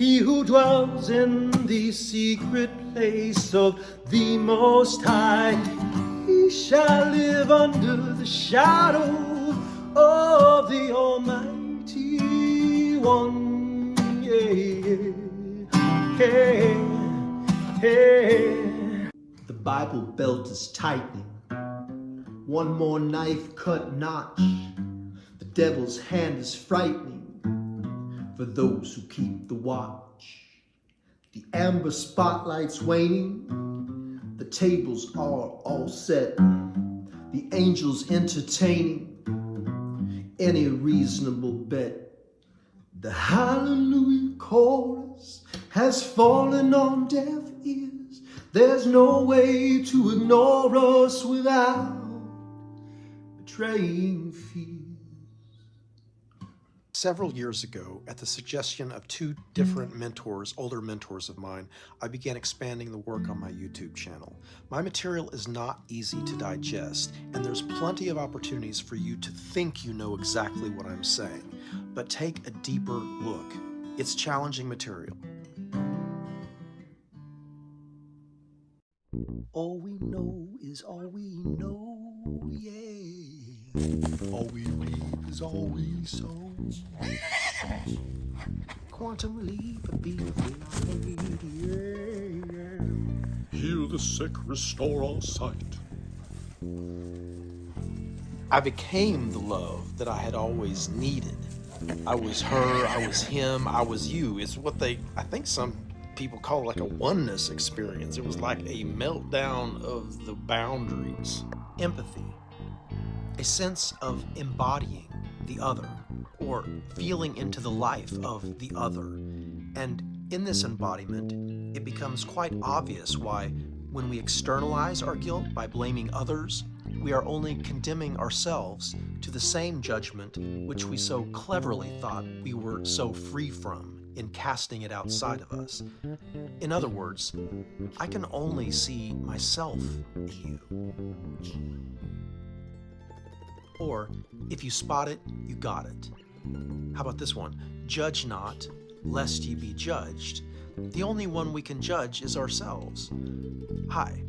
He who dwells in the secret place of the Most High, he shall live under the shadow of the Almighty One. Yeah, yeah, yeah. The Bible belt is tightening. One more knife cut notch. The devil's hand is frightening for those who keep the watch. The amber spotlight's waning. The tables are all set. The angels entertaining any reasonable bet. The hallelujah chorus has fallen on deaf ears. There's no way to ignore us without betraying fears. Several years ago, at the suggestion of two different mentors, older mentors of mine, I began expanding the work on my YouTube channel. My material is not easy to digest, and there's plenty of opportunities for you to think you know exactly what I'm saying. But take a deeper look. It's challenging material. All we know is all we know, yeah. All we reap is all we sow. Quantum leap, a beat of light, yeah. Heal the sick, restore all sight. I became the love that I had always needed. I was her, I was him, I was you. It's what I think some people call it like a oneness experience. It was like a meltdown of the boundaries. Empathy, a sense of embodying the other or feeling into the life of the other. And in this embodiment, it becomes quite obvious why when we externalize our guilt by blaming others, we are only condemning ourselves to the same judgment which we so cleverly thought we were so free from in casting it outside of us. In other words, I can only see myself in you. Or, if you spot it, you got it. How about this one? Judge not, lest ye be judged. The only one we can judge is ourselves. Hi,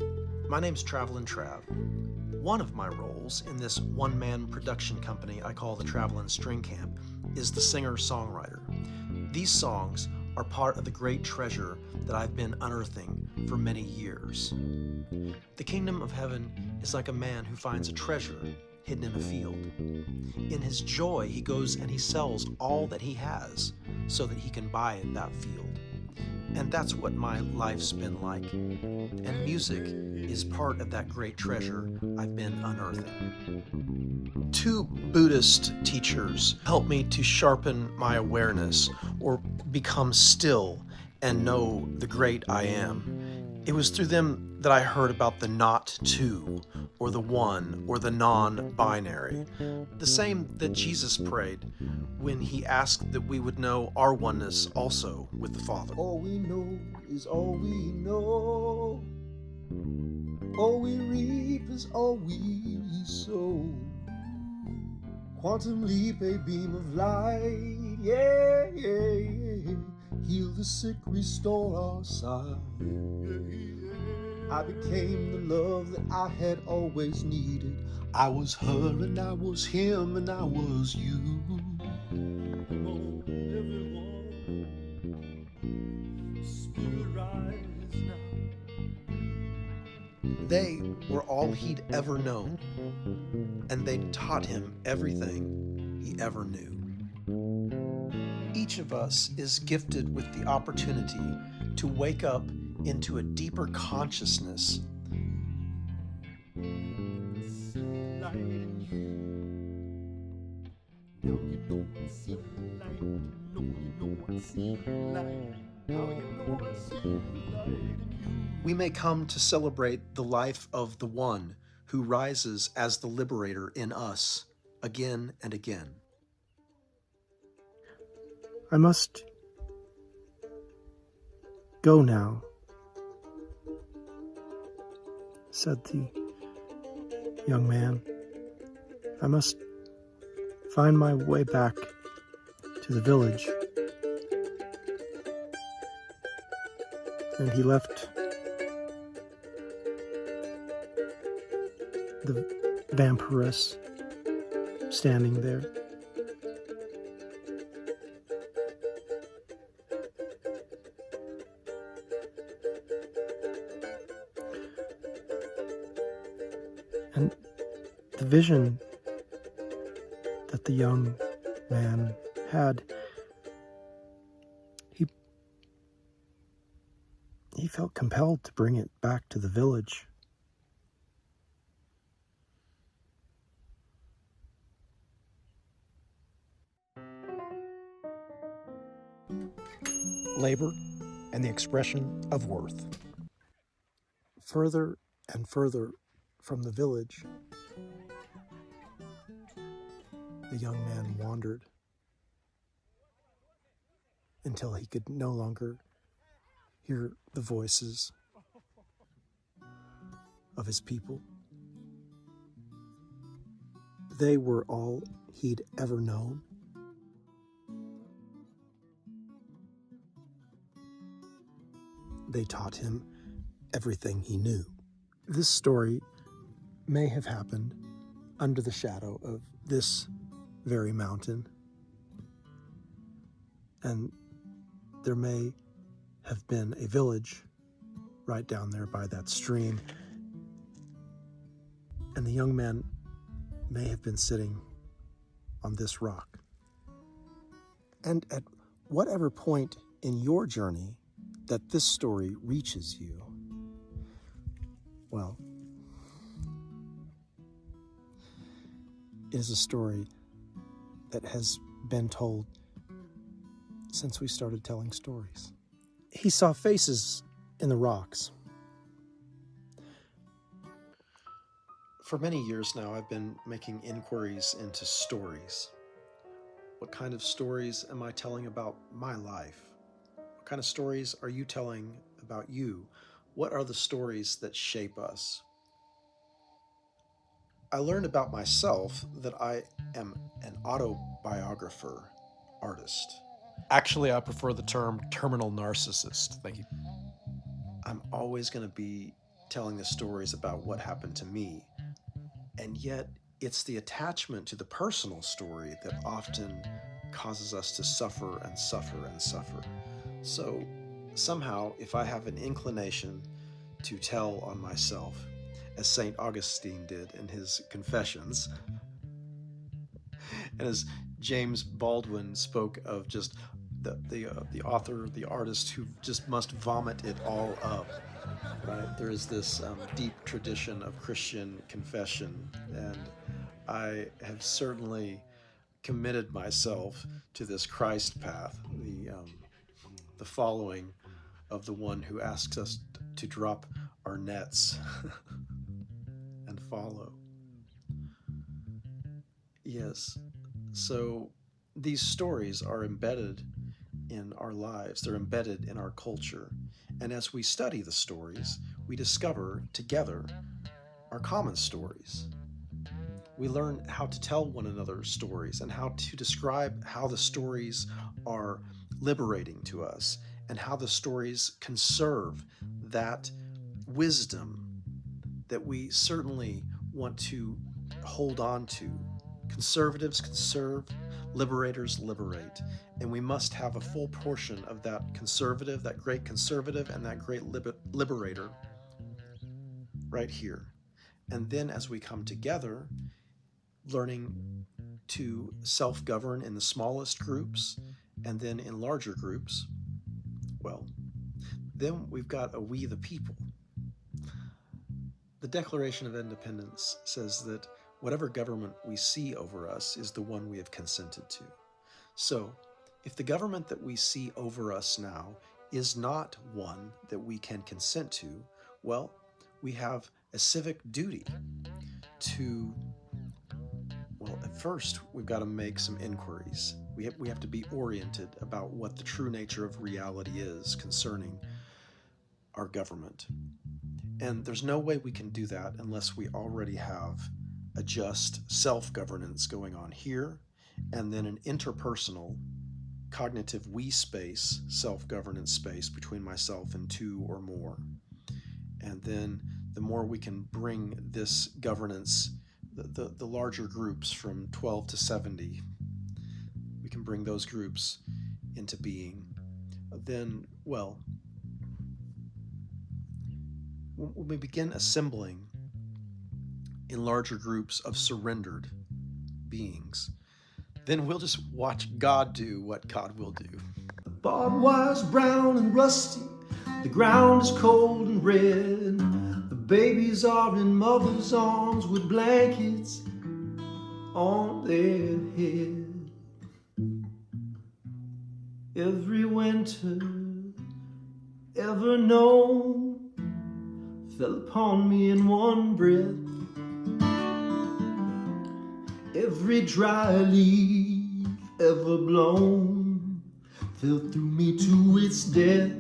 my name's Travelin' Trav. One of my roles in this one-man production company I call the Travelin' String Camp is the singer-songwriter. These songs are part of the great treasure that I've been unearthing for many years. The kingdom of heaven is like a man who finds a treasure hidden in a field. In his joy, he goes and he sells all that he has so that he can buy that field. And that's what my life's been like. And music is part of that great treasure I've been unearthing. Two Buddhist teachers helped me to sharpen my awareness or become still and know the great I am. It was through them that I heard about the not two, or the one, or the non-binary. The same that Jesus prayed when he asked that we would know our oneness also with the Father. All we know is all we know. All we reap is all we sow. Quantum leap, a beam of light, yeah, yeah, yeah. Heal the sick, restore our sight. I became the love that I had always needed. I was her and I was him and I was you. Come on, everyone. Spirit rise now. They were all he'd ever known, and they taught him everything he ever knew. Each of us is gifted with the opportunity to wake up into a deeper consciousness. We may come to celebrate the life of the one who rises as the liberator in us again and again. I must go now, said the young man. I must find my way back to the village. and he left the vampiress standing there. And the vision that the young man had, he felt compelled to bring it back to the village. Labor and the expression of worth. Further and further from the village, the young man wandered until he could no longer hear the voices of his people. They were all he'd ever known. They taught him everything he knew. This story may have happened under the shadow of this very mountain, and there may have been a village right down there by that stream, and the young man may have been sitting on this rock. And at whatever point in your journey that this story reaches you, well, it is a story that has been told since we started telling stories. He saw faces in the rocks. For many years now, I've been making inquiries into stories. What kind of stories am I telling about my life? What kind of stories are you telling about you? What are the stories that shape us? I learned about myself that I am an autobiographer artist. Actually, I prefer the term terminal narcissist. Thank you. I'm always going to be telling the stories about what happened to me. And yet, it's the attachment to the personal story that often causes us to suffer and suffer and suffer. So somehow, if I have an inclination to tell on myself, as St. Augustine did in his Confessions, and as James Baldwin spoke of just the author, the artist who just must vomit it all up, right? There is this deep tradition of Christian confession, and I have certainly committed myself to this Christ path, the following of the one who asks us to drop our nets and follow. Yes, so these stories are embedded in our lives. They're embedded in our culture. And as we study the stories, we discover together our common stories. We learn how to tell one another stories and how to describe how the stories are liberating to us and how the stories conserve that wisdom that we certainly want to hold on to. Conservatives conserve, liberators liberate, and we must have a full portion of that conservative, that great conservative, and that great liberator right here. And then as we come together, learning to self-govern in the smallest groups and then in larger groups, well, then we've got a we the people. The Declaration of Independence says that whatever government we see over us is the one we have consented to. So, if the government that we see over us now is not one that we can consent to, well, we have a civic duty to, well, at first, we've got to make some inquiries. We have to be oriented about what the true nature of reality is concerning our government. And there's no way we can do that unless we already have a just self-governance going on here, and then an interpersonal cognitive we space, self-governance space between myself and two or more. And then the more we can bring this governance, the larger groups from 12 to 70, we can bring those groups into being. Then, well, when we begin assembling in larger groups of surrendered beings, then we'll just watch God do what God will do. The barbed wire's brown and rusty, the ground is cold and red. The babies are in mother's arms with blankets on their head. Every winter ever known fell upon me in one breath. Every dry leaf ever blown fell through me to its death.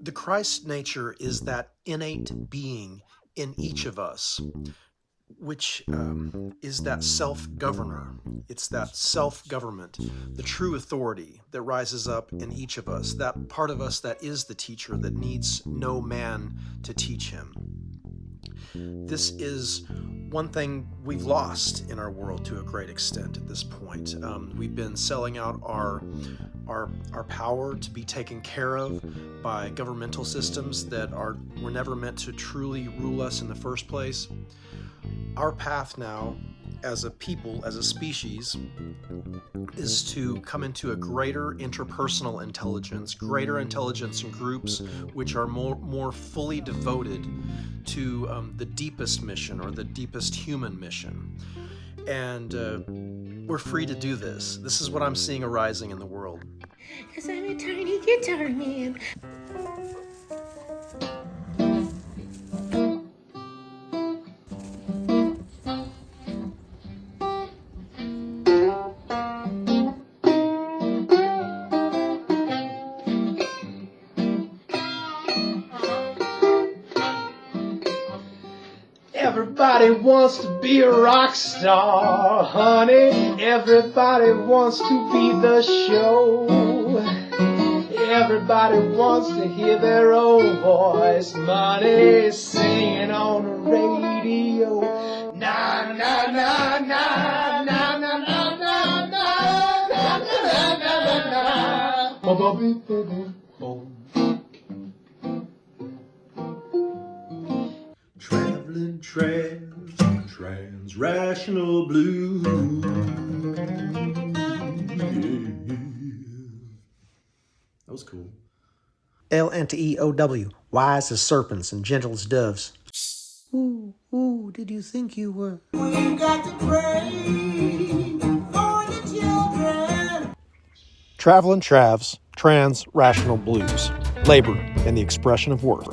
The Christ nature is that innate being in each of us, which is that self-governor. It's that self-government, the true authority that rises up in each of us, that part of us that is the teacher, that needs no man to teach him. This is one thing we've lost in our world to a great extent at this point. We've been selling out our power to be taken care of by governmental systems that were never meant to truly rule us in the first place. Our path now, as a people, as a species, is to come into a greater interpersonal intelligence, greater intelligence in groups which are more fully devoted to the deepest mission, or the deepest human mission. And we're free to do this. This is what I'm seeing arising in the world. 'Cause I'm a tiny guitar man. Everybody wants to be a rock star, honey. Everybody wants to be the show. Everybody wants to hear their own voice, money singing on the radio. Na na na na na na na na na na na na na. Traveling trans-rational blues. That was cool. L-N-T-E-O-W, wise as serpents and gentle as doves. Ooh, did you think you were? We got to pray for the children. Travelin' Travs, Trans Rational Blues. Labor and the expression of worth.